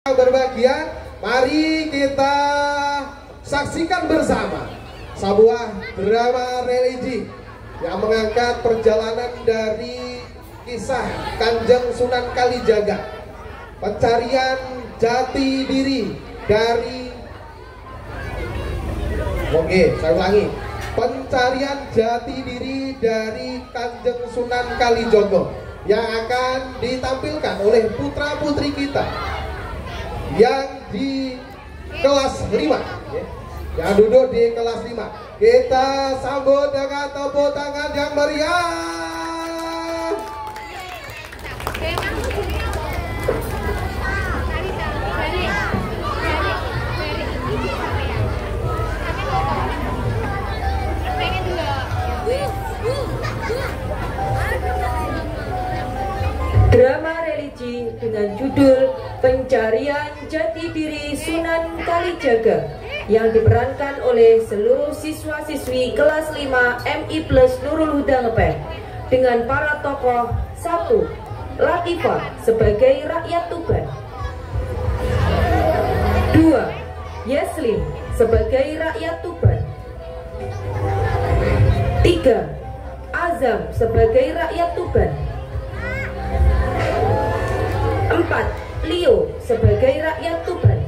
Berbahagia, mari kita saksikan bersama sebuah drama religi yang mengangkat perjalanan dari kisah Kanjeng Sunan Kalijaga, pencarian jati diri dari saya ulangi, pencarian jati diri dari Kanjeng Sunan Kalijogo yang akan ditampilkan oleh putra-putri kita yang di kelas 5 yang duduk di kelas 5. Kita sambut dengan tepuk tangan yang meriah. Drama religi dengan judul Pencarian Jati Diri Sunan Kalijaga yang diperankan oleh seluruh siswa-siswi kelas 5 MI Plus Nurul Huda Ngepeh dengan para tokoh: 1. Latifah sebagai rakyat Tuban, 2. Yeslin sebagai rakyat Tuban, 3. Azam sebagai rakyat Tuban, 4. Leo sebagai rakyat Tuban,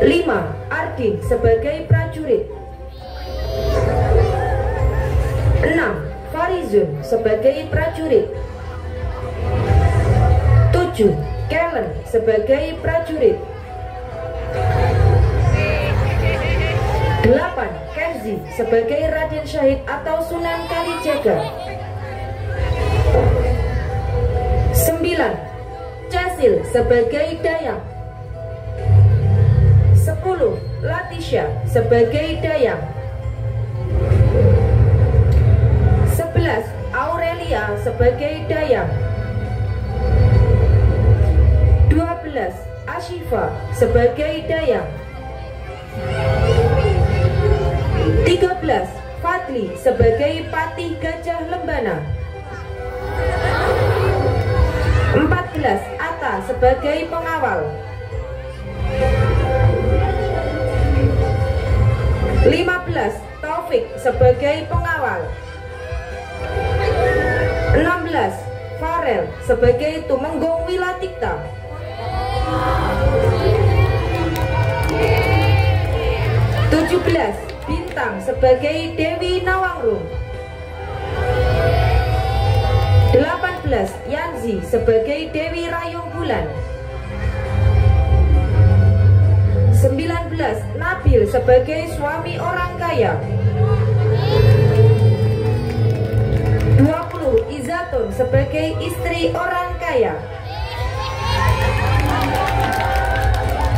5. Ardin sebagai prajurit, 6. Farizun sebagai prajurit, 7. Kellen sebagai prajurit, 8. Kenzi sebagai Raden Syahid atau Sunan Kalijaga, 9. Cecil sebagai Dayang, 10. Latisha sebagai Dayang, 11. Aurelia sebagai Dayang, 12. Ashifa sebagai Dayang, 13. Fadli sebagai Patih Gajah Lembana, 14. Atta sebagai pengawal, 15. Taufik sebagai pengawal, 16. Farel sebagai Tumenggung Wilatikta, 17. Bintang sebagai Dewi Nawangrum, 18. Yanzi sebagai Dewi Rayung Bulan, 19. Nabil sebagai suami orang kaya, 20. Izatun sebagai istri orang kaya,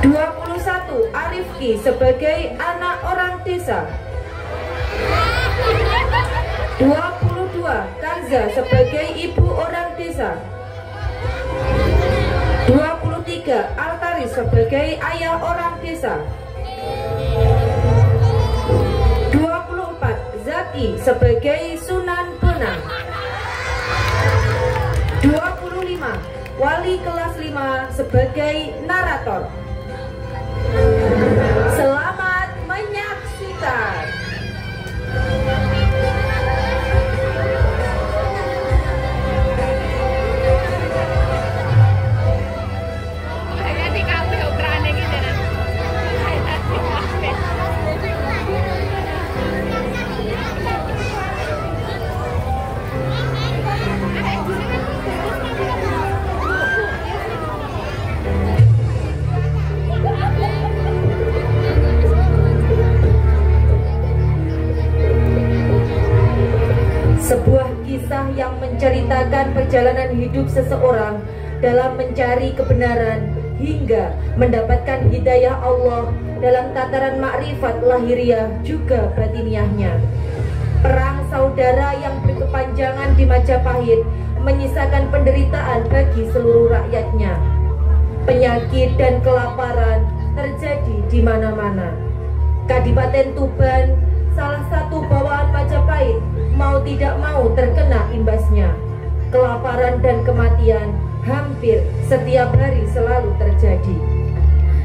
21. Arifki sebagai anak orang desa, 22. Kanza sebagai ibu orang desa, 23. Altaris sebagai ayah orang desa, 24. Zaki sebagai Sunan Bonang, 25. Wali kelas 5 sebagai narator. Selamat menyaksikan. Sebuah kisah yang menceritakan perjalanan hidup seseorang dalam mencari kebenaran hingga mendapatkan hidayah Allah dalam tataran makrifat lahiriah juga batiniahnya. Perang saudara yang berkepanjangan di Majapahit menyisakan penderitaan bagi seluruh rakyatnya. Penyakit dan kelaparan terjadi di mana-mana. Kadipaten Tuban, salah satu bawahan Majapahit, mau tidak mau terkena imbasnya. Kelaparan dan kematian hampir setiap hari selalu terjadi.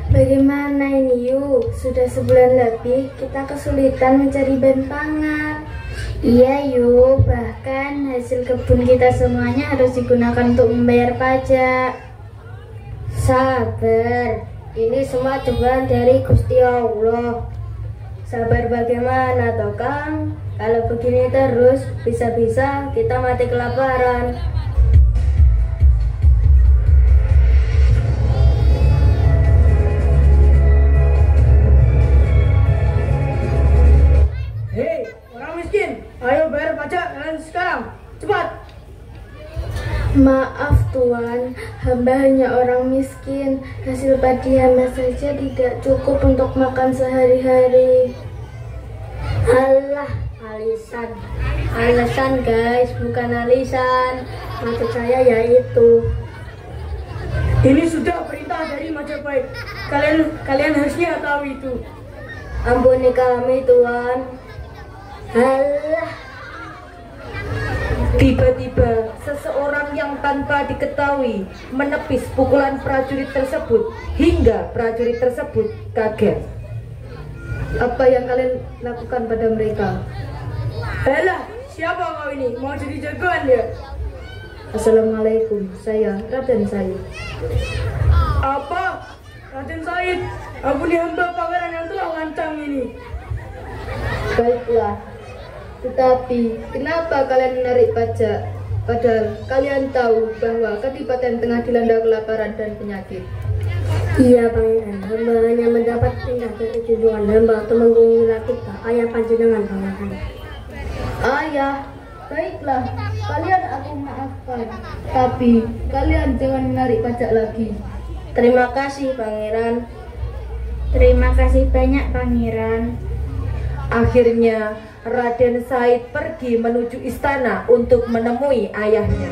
Bagaimana ini Yu? Sudah sebulan lebih kita kesulitan mencari bahan pangan. Iya Yu, bahkan hasil kebun kita semuanya harus digunakan untuk membayar pajak. Sabar, ini semua cobaan dari Gusti Allah. Sabar bagaimana toh Kang? Kalau begini terus, bisa-bisa kita mati kelaparan. Hei, orang miskin, ayo bayar pajak kalian sekarang, cepat. Maaf Tuan, hamba hanya orang miskin. Hasil padi hamba saja tidak cukup untuk makan sehari-hari. Alah, alisan. Alasan guys, bukan alisan. Maksud saya yaitu. Ini sudah perintah dari Majapahit. Kalian harusnya tahu itu. Ampuni kami Tuan. Alah. Tiba-tiba seseorang yang tanpa diketahui menepis pukulan prajurit tersebut hingga prajurit tersebut kaget. Apa yang kalian lakukan pada mereka? Alah, siapa kau ini? Mau jadi jagoan ya? Assalamualaikum, saya Raden Said. Apa? Raden Said, ampuni hamba pangeran yang telah lancang ini. Baiklah, tetapi kenapa kalian menarik pajak? Padahal kalian tahu bahwa Kadipaten tengah dilanda kelaparan dan penyakit. Iya Pangeran, hamba hanya mendapat perintah dari junjungan hamba untuk mengunjungi kita, ayah panjenengan Pangeran. Ayah, baiklah, kalian aku maafkan, tapi kalian jangan menarik pajak lagi. Terima kasih Pangeran. Terima kasih banyak Pangeran. Akhirnya Raden Said pergi menuju istana untuk menemui ayahnya.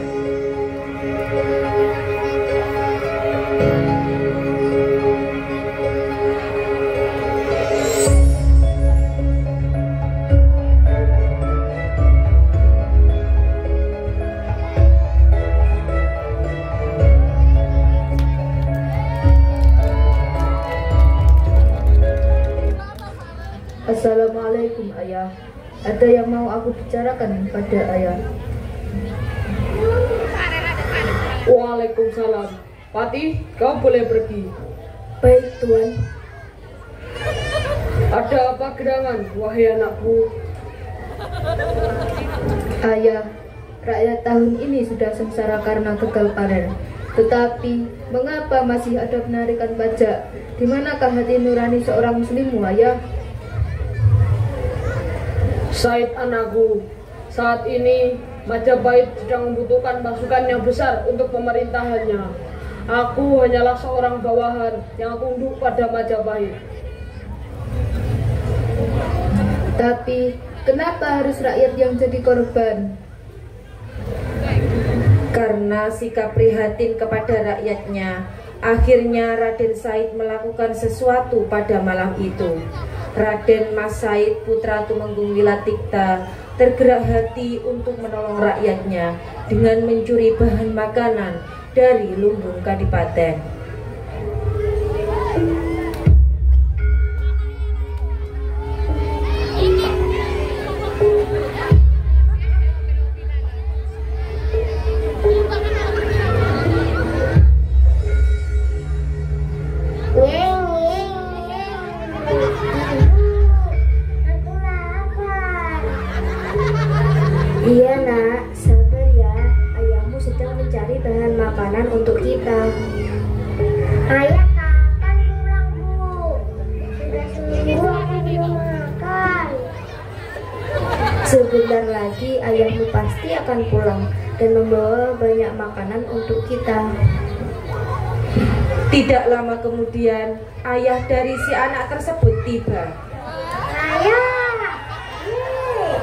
Assalamualaikum ayah. Ada yang mau aku bicarakan pada ayah. Waalaikumsalam. Patih, kau boleh pergi. Baik Tuan. Ada apa gerangan, wahai anakku? Ayah, rakyat tahun ini sudah sengsara karena gagal panen. Tetapi, mengapa masih ada penarikan pajak? Di manakah hati nurani seorang muslimmu, ayah? Said anakku, saat ini Majapahit sedang membutuhkan pasukan yang besar untuk pemerintahannya. Aku hanyalah seorang bawahan yang tunduk pada Majapahit. Tapi, kenapa harus rakyat yang jadi korban? Karena sikap prihatin kepada rakyatnya, akhirnya Raden Said melakukan sesuatu pada malam itu. Raden Mas Said, putra Tumenggung Wilatikta, tergerak hati untuk menolong rakyatnya dengan mencuri bahan makanan dari lumbung kadipaten. Iya nak, sabar ya. Ayahmu sedang mencari bahan makanan untuk kita. Ayah kapan pulang bu? Sudah seminggu aku belum makan. Sebentar lagi ayahmu pasti akan pulang dan membawa banyak makanan untuk kita. Tidak lama kemudian, ayah dari si anak tersebut tiba. Ayah,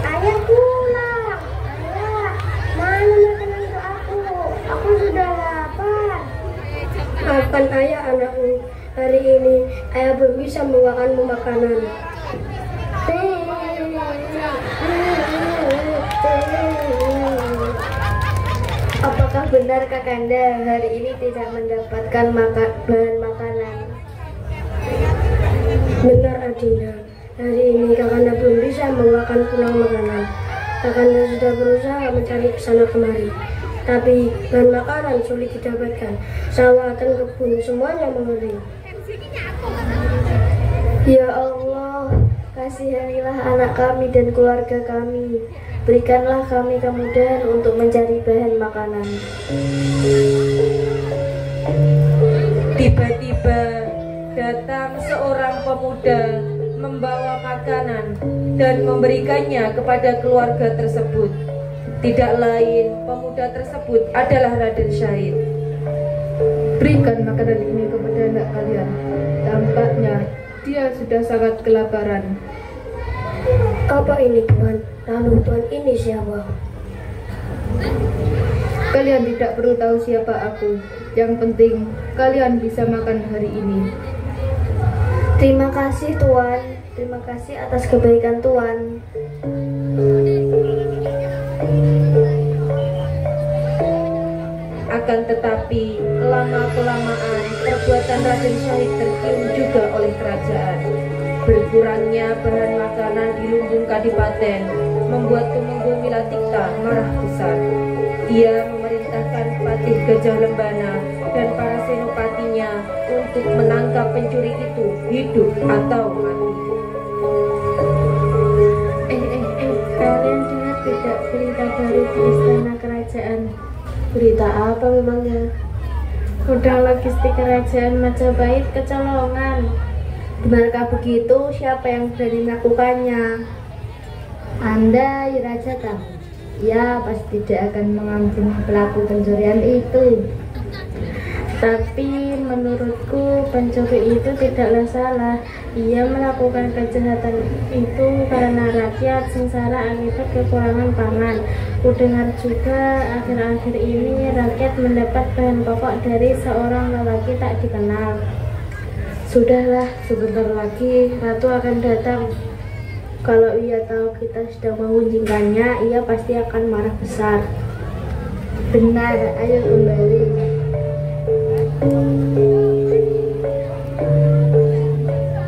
ayah pulang. Ayah, mana makanan untuk aku? Aku sudah lapar. Maafkan ayah anakku. Hari ini ayah belum bisa membawakanmu makanan. Apakah Apakah benar Kakanda hari ini tidak mendapatkan bahan makanan? Benar Adinda, hari ini Kakanda belum bisa membawakan pulang makanan. Kakanda sudah berusaha mencari kesana kemari, tapi bahan makanan sulit didapatkan. Sawah dan kebun semuanya mengering. Ya Allah, kasihanilah anak kami dan keluarga kami. Berikanlah kami kemudahan untuk mencari bahan makanan. Tiba-tiba datang seorang pemuda membawa makanan dan memberikannya kepada keluarga tersebut. Tidak lain, pemuda tersebut adalah Raden Syahid. Berikan makanan ini kepada anak kalian. Tampaknya dia sudah sangat kelaparan. Apa ini Tuhan? Lalu Tuhan ini siapa? Kalian tidak perlu tahu siapa aku. Yang penting kalian bisa makan hari ini. Terima kasih Tuan. Terima kasih atas kebaikan Tuan. Akan tetapi, lama-kelamaan perbuatan Raden Syahid tercium juga oleh kerajaan. Berkurangnya bahan makanan di lumbung kadipaten membuat Tumenggung Milatikta marah besar. Ia memerintahkan Patih Gajah Lembana dan para senopatinya untuk menangkap pencuri itu hidup atau mati. Kalian dengar tidak berita baru di istana kerajaan? Berita apa memangnya? Gudang logistik kerajaan Majapahit kecolongan. Benarkah begitu? Siapa yang berani melakukannya? Anda, Raja tahu. Ya, pasti tidak akan mengampuni pelaku pencurian itu. Tapi menurutku pencuri itu tidaklah salah. Ia melakukan kejahatan itu karena rakyat sengsara akibat kekurangan pangan. Kudengar juga akhir-akhir ini rakyat mendapat bahan pokok dari seorang lelaki tak dikenal. Sudahlah, sebentar lagi Ratu akan datang. Kalau ia tahu kita sedang mengunjingkannya, ia pasti akan marah besar. Benar, ayo kembali.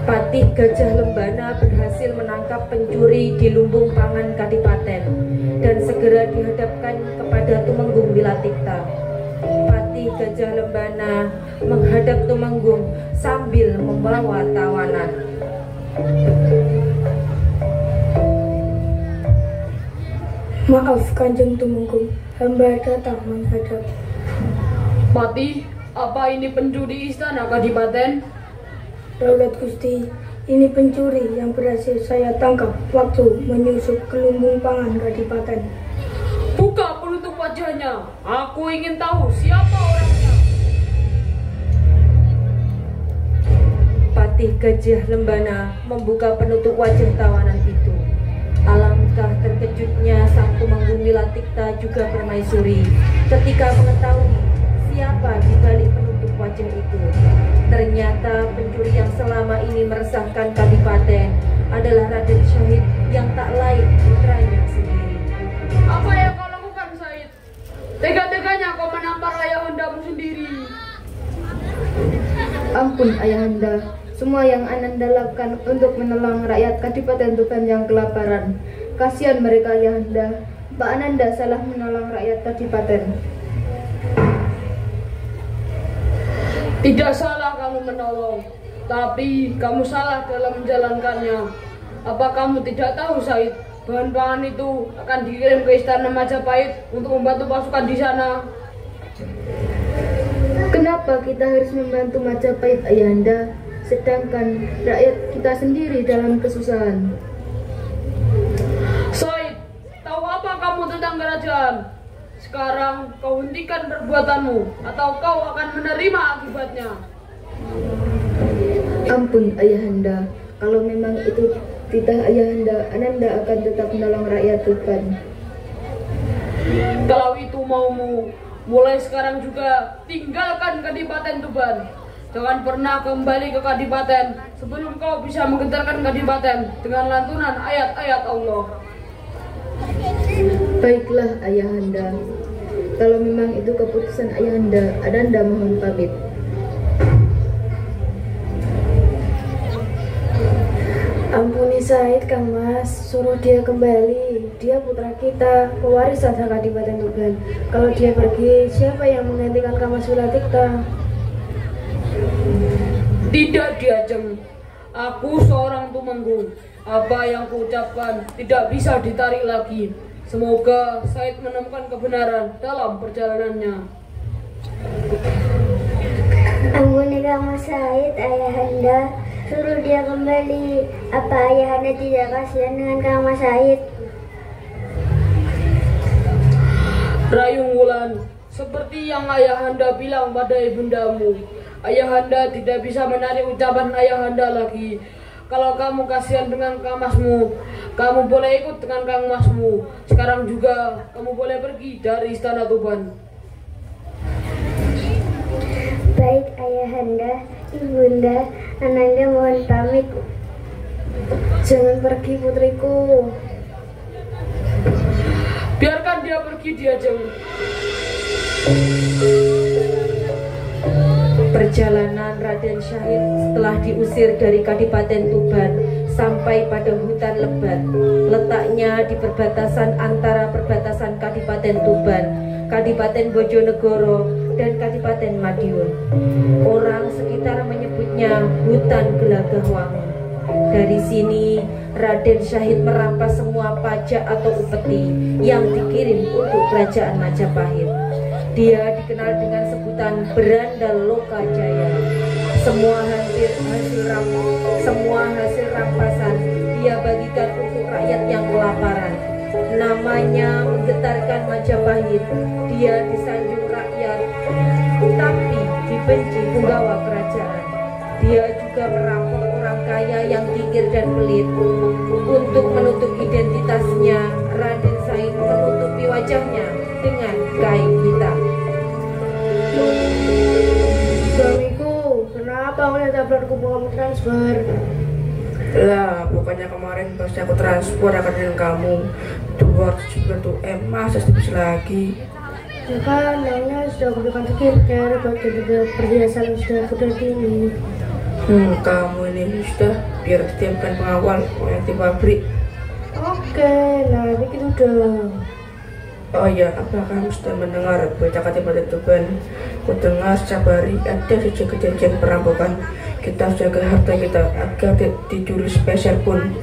Patih Gajah Lembana berhasil menangkap pencuri di lumbung pangan Kadipaten dan segera dihadapkan kepada Tumenggung Milatikta. Patih Gajah Lembana menghadap Tumenggung sambil membawa tawanan. Maaf Kanjeng Tumenggung, hamba datang menghadap. Patih, apa ini pencuri istana Kadipaten? Daulat Gusti, ini pencuri yang berhasil saya tangkap waktu menyusup ke lumbung pangan Kadipaten. Buka penutup wajahnya. Aku ingin tahu siapa orangnya. Patih Gajah Lembana membuka penutup wajah tawanan itu. Alangkah terkejutnya sang Tumenggung Milatikta juga Permaisuri ketika mengetahui siapa di balik penutup wajah itu. Ternyata pencuri yang selama ini meresahkan Kadipaten adalah Raden Syahid yang tak lain putranya sendiri. Apa yang kau lakukan, Syahid? Tega-teganya kau menampar ayahandamu sendiri. Ampun ayahanda, semua yang Ananda lakukan untuk menolong rakyat Kadipaten Tuban yang kelaparan. Kasihan mereka ayahanda, Pak Ananda salah menolong rakyat Kadipaten. Tidak salah kamu menolong, tapi kamu salah dalam menjalankannya. Apa kamu tidak tahu, Syahid, bahan pangan itu akan dikirim ke istana Majapahit untuk membantu pasukan di sana? Kenapa kita harus membantu Majapahit ayahanda, sedangkan rakyat kita sendiri dalam kesusahan? Syahid, tahu apa kamu tentang kerajaan? Sekarang kau hentikan perbuatanmu atau kau akan menerima akibatnya. Ampun ayahanda, kalau memang itu titah ayahanda, Ananda akan tetap menolong rakyat Tuban. Kalau itu maumu, mulai sekarang juga tinggalkan Kadipaten Tuban. Jangan pernah kembali ke Kadipaten sebelum kau bisa menggentarkan Kadipaten dengan lantunan ayat-ayat Allah. Baiklah ayahanda, Kalau memang itu keputusan Ayahanda, Adanda mohon pamit. Ampuni Said, Kang Mas, suruh dia kembali. Dia putra kita, pewaris Saja Kadipaten Tuban. Kalau dia pergi, siapa yang menggantikan Kang Mas Wilatikta? Tidak, Diajeng. Aku seorang tumenggung. Apa yang kuucapkan tidak bisa ditarik lagi. Semoga Said menemukan kebenaran dalam perjalanannya. Ampuni Kang Mas Said, Ayahanda. Suruh dia kembali. Apa Ayahanda tidak kasihan dengan Kang Mas Said? Rayung Wulan, seperti yang Ayahanda bilang pada ibundamu, Ayahanda tidak bisa menarik ucapan Ayahanda lagi. Kalau kamu kasihan dengan Kang Masmu, kamu boleh ikut dengan Kang Masmu. Sekarang juga kamu boleh pergi dari Istana Tuban. Baik Ayahanda, Ibunda, Ananda mohon pamit. Jangan pergi putriku. Biarkan dia pergi, Diajeng. Perjalanan Raden Syahid setelah diusir dari Kadipaten Tuban sampai pada hutan lebat, letaknya di perbatasan antara perbatasan Kadipaten Tuban, Kadipaten Bojonegoro, dan Kadipaten Madiun. Orang sekitar menyebutnya hutan Gelagahwangi. Dari sini Raden Syahid merampas semua pajak atau upeti yang dikirim untuk kerajaan Majapahit. Dia dikenal dengan sebutan Berandal Lokajaya. Semua hasil rampasan dia bagikan untuk rakyat yang kelaparan. Namanya menggetarkan Majapahit. Dia disanjung rakyat, tapi dibenci penggawa kerajaan. Dia juga merampok orang kaya yang kikir dan pelit. Untuk menutup identitasnya, Raden Syahid menutupi wajahnya dengan kain hitam. Suamiku, kenapa melihat tabletku kamu transfer? Lah, bukannya kemarin pasti aku transfer akan dengan kamu 270 M, masa sedikit lagi. Ya kan, namanya sudah aku berikan skincare buat juga perhiasan sudah kuda ini. Kamu ini sudah biar ditiapkan pengawal yang di pabrik. Oke, nah begitu dong. Oh ya, apa kamu sudah mendengar berita Kadipaten Tuban? Kudengar setiap hari ada saja kejadian perampokan. Kita harus jaga harta kita agar dicuri spesial pun.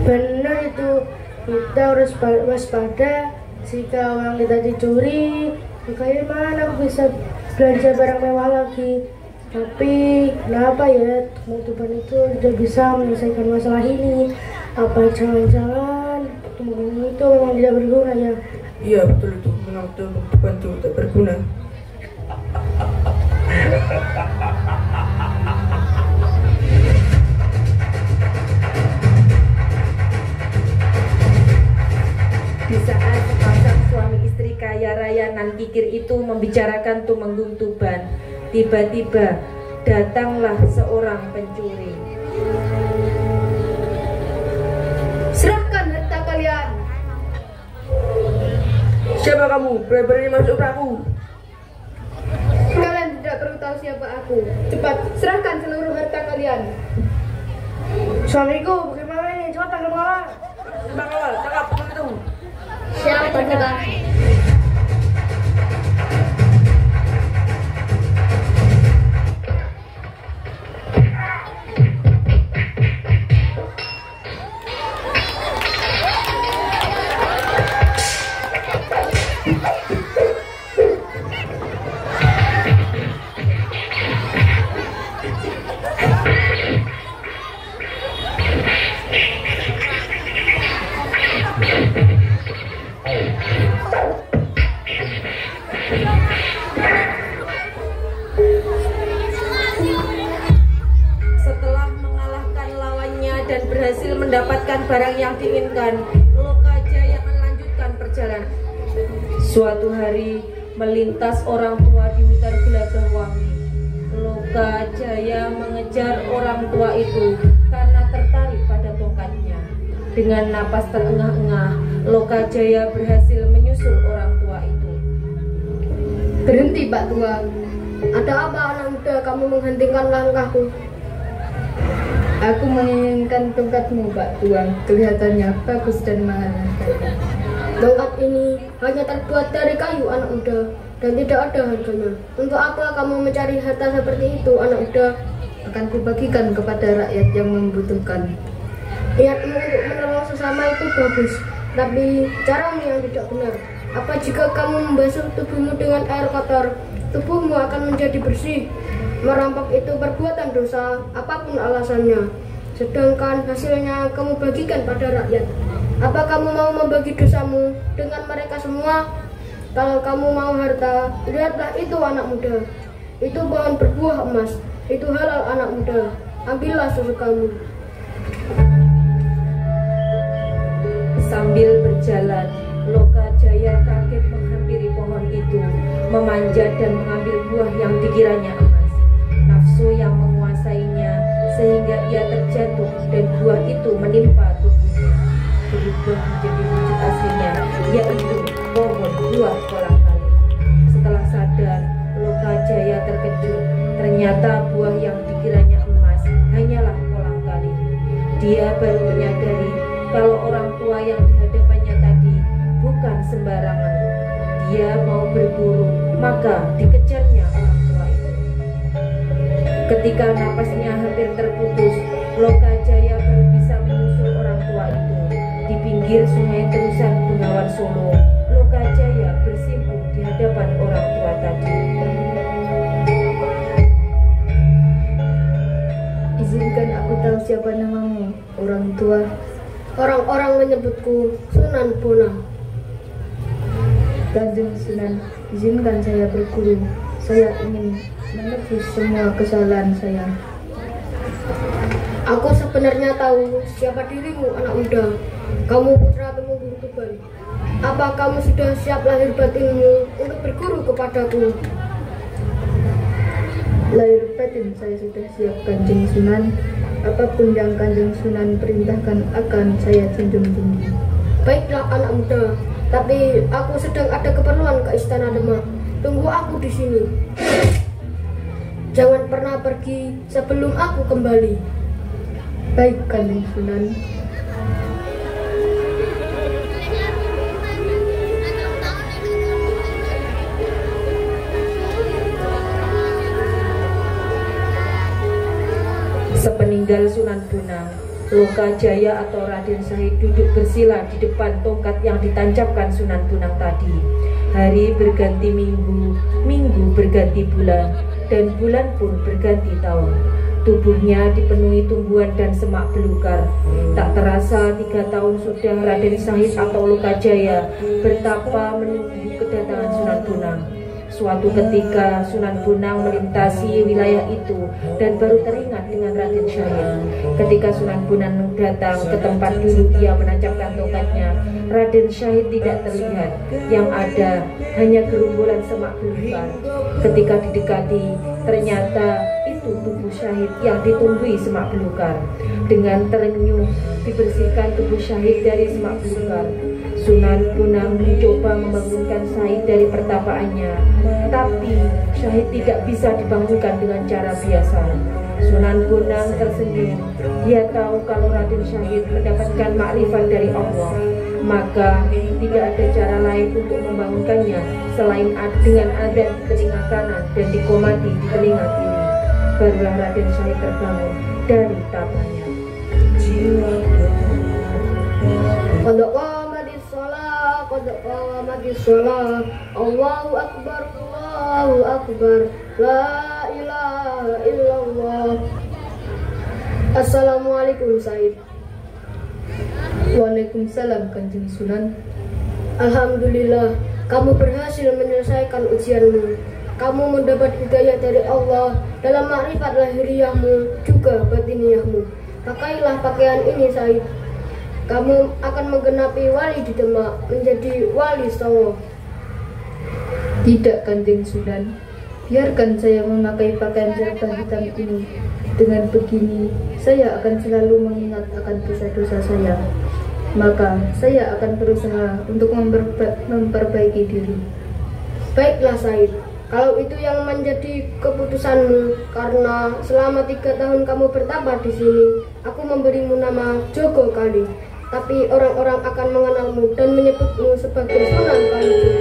Benar itu, kita harus waspada. Jika uang kita dicuri, bagaimana aku bisa belanja barang mewah lagi? Tapi kenapa ya Tuban itu tidak bisa menyelesaikan masalah ini? Apa jangan-jangan Tuban itu memang tidak berguna ya? Iya betul itu, memang Tuban itu tidak berguna. Di saat sepasang suami istri kaya raya nan kikir itu membicarakan Tumenggung Tuban, tiba-tiba datanglah seorang pencuri. Serahkan harta kalian. Siapa kamu? Berani masuk perahu? Kalian tidak perlu tahu siapa aku. Cepat serahkan seluruh harta kalian. Suamiku, bagaimana ini? Cepat tangkap malah. Bang awal, tangkap itu. Siapa coba? Setelah mengalahkan lawannya dan berhasil mendapatkan barang yang diinginkan, Lokajaya melanjutkan perjalanan. Suatu hari melintas orang tua di hutan Gelagahwangi. Lokajaya mengejar orang tua itu karena tertarik pada tongkatnya. Dengan napas terengah-engah, Lokajaya berhasil menyusul orang tua itu. Berhenti Pak Tua. Ada apa anak muda kamu menghentikan langkahku? Aku menginginkan tongkatmu Pak Tua, kelihatannya bagus dan mahal harganya. Tongkat ini hanya terbuat dari kayu anak muda dan tidak ada harganya. Untuk apa kamu mencari harta seperti itu anak muda? Akan kubagikan kepada rakyat yang membutuhkan. Niatmu untuk menolong sesama itu bagus, tapi caramu yang tidak benar. Apa jika kamu membasuh tubuhmu dengan air kotor, tubuhmu akan menjadi bersih? Merampok itu perbuatan dosa, apapun alasannya. Sedangkan hasilnya kamu bagikan pada rakyat. Apa kamu mau membagi dosamu dengan mereka semua? Kalau kamu mau harta, lihatlah itu anak muda. Itu pohon berbuah emas. Itu halal anak muda. Ambillah sesukamu. Sambil berjalan, Lokajaya kaget menghampiri pohon itu, memanjat dan mengambil buah yang dikiranya emas. Nafsu yang menguasainya sehingga ia terjatuh dan buah itu menimpa tubuhnya. Berubah menjadi wujud aslinya, yaitu pohon buah kolang-kaling. Setelah sadar, Lokajaya terkejut. Ternyata buah yang dikiranya emas hanyalah kolang-kaling. Dia baru menyadari kalau orang tua yang dihadapannya tadi bukan sembarangan. Dia mau berburu, maka dikejarnya orang tua itu. Ketika napasnya hampir terputus, Lokajaya baru bisa menyusul orang tua itu. Di pinggir sungai Terusan Bengawan Solo, Lokajaya bersimpuh di hadapan orang tua tadi. Izinkan aku tahu siapa namamu, orang tua. Orang-orang menyebutku Sunan Bonang. Kanjeng Sunan, izinkan saya berguru. Saya ingin menebus semua kesalahan saya. Aku sebenarnya tahu siapa dirimu anak muda. Kamu putra Temunggung Tuban. Apa kamu sudah siap lahir batinmu untuk berguru kepadaku? Lahir batin saya sudah siap Kanjeng Sunan. Apapun yang Kanjeng Sunan perintahkan akan saya junjung tinggi. Baiklah anak muda, tapi aku sedang ada keperluan ke Istana Demak. Tunggu aku di sini. Jangan pernah pergi sebelum aku kembali. Baik Kanjeng Sunan. Sepeninggal Sunan Bonang, Lokajaya atau Raden Syahid duduk bersila di depan tongkat yang ditancapkan Sunan Bonang tadi. Hari berganti minggu, minggu berganti bulan, dan bulan pun berganti tahun. Tubuhnya dipenuhi tumbuhan dan semak belukar. Tak terasa 3 tahun sudah Raden Syahid atau Lokajaya bertapa menunggu kedatangan Sunan Bonang. Suatu ketika Sunan Bonang melintasi wilayah itu dan baru teringat dengan Raden Syahid. Ketika Sunan Bonang datang ke tempat dulu dia menancapkan tongkatnya, Raden Syahid tidak terlihat. Yang ada hanya gerombolan semak belukar. Ketika didekati, ternyata itu tubuh Syahid yang ditumbuhi semak belukar. Dengan terenyuh dibersihkan tubuh Syahid dari semak belukar. Sunan Bonang mencoba membangunkan Syahid dari pertapaannya, tapi Syahid tidak bisa dibangunkan dengan cara biasa. Sunan Bonang tersenyum. Dia tahu kalau Raden Syahid mendapatkan makrifat dari Allah, maka tidak ada cara lain untuk membangunkannya selain dengan adzan di telinga kanan dan dikomati di telinga kiri. Barulah Raden Syahid terbangun dari tapanya. Qad qamatis shalah, Allahu akbar, Allahu akbar, la ilaha illallah. Assalamualaikum Syahid. Waalaikumsalam Kanjeng Sunan. Alhamdulillah, kamu berhasil menyelesaikan ujianmu. Kamu mendapat hidayah dari Allah dalam makrifat lahiriahmu juga batiniahmu. Pakailah pakaian ini Syahid. Kamu akan menggenapi wali di Demak, menjadi wali Songo. Tidak Kanjeng Sunan, biarkan saya memakai pakaian serba hitam ini. Dengan begini, saya akan selalu mengingat akan dosa-dosa saya. Maka saya akan berusaha untuk memperbaiki diri. Baiklah Syahid, Kalau itu yang menjadi keputusanmu, karena selama 3 tahun kamu bertapa di sini, aku memberimu nama Jogo Kali. Tapi orang-orang akan mengenalmu dan menyebutmu sebagai Sunan Kalijogo.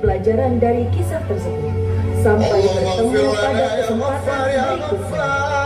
Pelajaran dari kisah tersebut. Sampai bertemu pada kesempatan berikutnya.